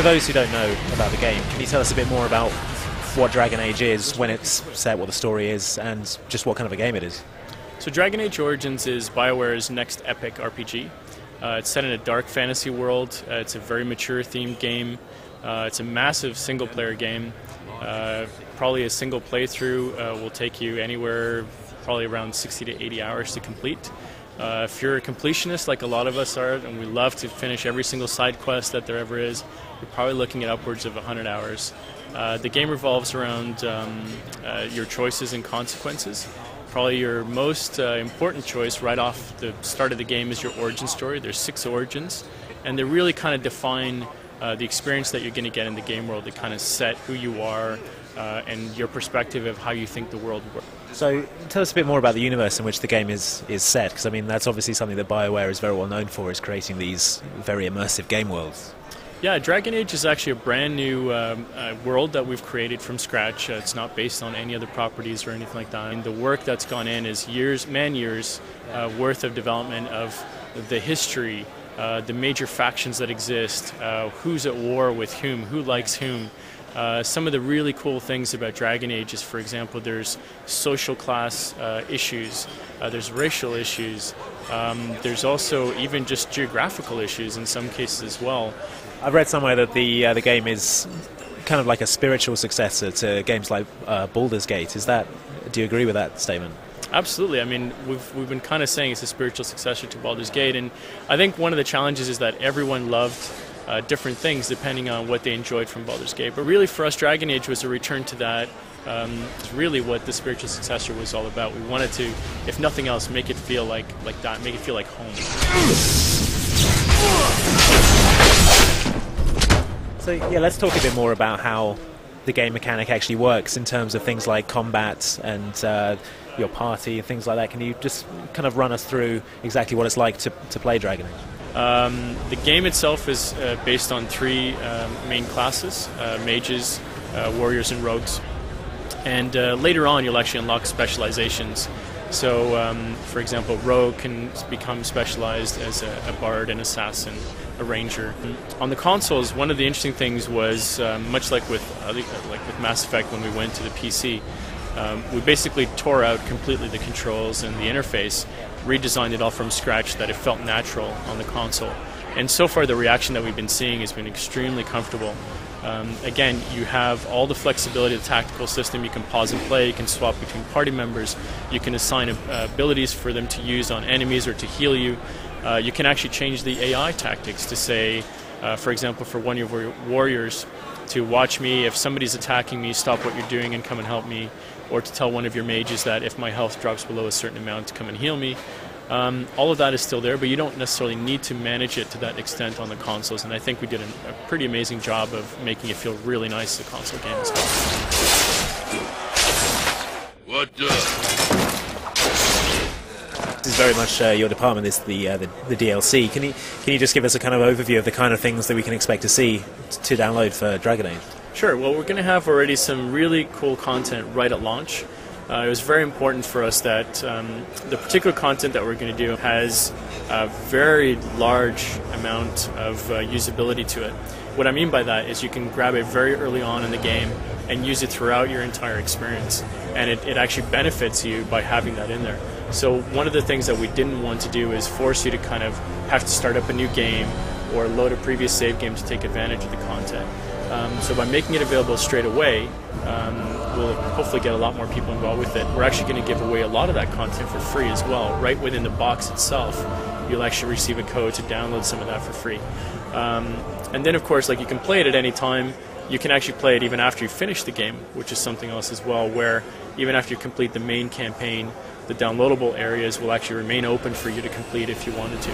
for those who don't know about the game, can you tell us a bit more about what Dragon Age is, when it's set, what the story is, and just what kind of a game it is? So Dragon Age Origins is BioWare's next epic RPG. It's set in a dark fantasy world. It's a very mature themed game. It's a massive single-player game. Probably a single playthrough will take you anywhere, probably around 60 to 80 hours to complete. If you're a completionist like a lot of us are, and we love to finish every single side quest that there ever is, you're probably looking at upwards of 100 hours. The game revolves around your choices and consequences. Probably your most important choice right off the start of the game is your origin story. There's 6 origins, and they really kind of define the experience that you're going to get in the game world. They kind of set who you are and your perspective of how you think the world works. So tell us a bit more about the universe in which the game is set, because I mean that's obviously something that BioWare is very well known for, is creating these very immersive game worlds. Yeah, Dragon Age is actually a brand new world that we've created from scratch. It's not based on any other properties or anything like that. And the work that's gone in is years, man-years worth of development of the history, the major factions that exist, who's at war with whom, who likes whom. Some of the really cool things about Dragon Age is, for example, there's social class issues, there's racial issues, there's also even just geographical issues in some cases as well. I've read somewhere that the game is kind of like a spiritual successor to games like Baldur's Gate. Do you agree with that statement? Absolutely. I mean, we've been kind of saying it's a spiritual successor to Baldur's Gate, and I think one of the challenges is that everyone loved different things depending on what they enjoyed from Baldur's Gate. But really for us, Dragon Age was a return to that. It's really what the spiritual successor was all about. We wanted to, if nothing else, make it feel like that, make it feel like home. So yeah, let's talk a bit more about how the game mechanic actually works in terms of things like combat and your party and things like that. Can you just kind of run us through exactly what it's like to play Dragon Age? The game itself is based on 3 main classes, mages, warriors, and rogues. And later on you'll actually unlock specializations. So, for example, rogue can become specialized as a bard, an assassin, a ranger. On the consoles, one of the interesting things was, much like with Mass Effect when we went to the PC, we basically tore out completely the controls and the interface, redesigned it all from scratch that it felt natural on the console. And so far the reaction that we've been seeing has been extremely comfortable. Again, you have all the flexibility of the tactical system. You can pause and play, you can swap between party members, you can assign abilities for them to use on enemies or to heal you. You can actually change the AI tactics to say, for example, for one of your warriors to watch me, if somebody's attacking me, stop what you're doing and come and help me, or to tell one of your mages that if my health drops below a certain amount to come and heal me. All of that is still there, but you don't necessarily need to manage it to that extent on the consoles, and I think we did a pretty amazing job of making it feel really nice as a console game as well. What This is very much your department, is the DLC. Can you just give us a kind of overview of the kind of things that we can expect to see to download for Dragon Age? Sure. Well, we're going to have already some really cool content right at launch. It was very important for us that the particular content that we're going to do has a very large amount of usability to it. What I mean by that is you can grab it very early on in the game and use it throughout your entire experience, and it actually benefits you by having that in there. So one of the things that we didn't want to do is force you to kind of have to start up a new game or load a previous save game to take advantage of the content. So by making it available straight away, we'll hopefully get a lot more people involved with it. We're actually going to give away a lot of that content for free as well. Right within the box itself, you'll actually receive a code to download some of that for free. And then, of course, like, you can play it at any time. You can actually play it even after you finish the game, which is something else as well, where even after you complete the main campaign, the downloadable areas will actually remain open for you to complete if you wanted to.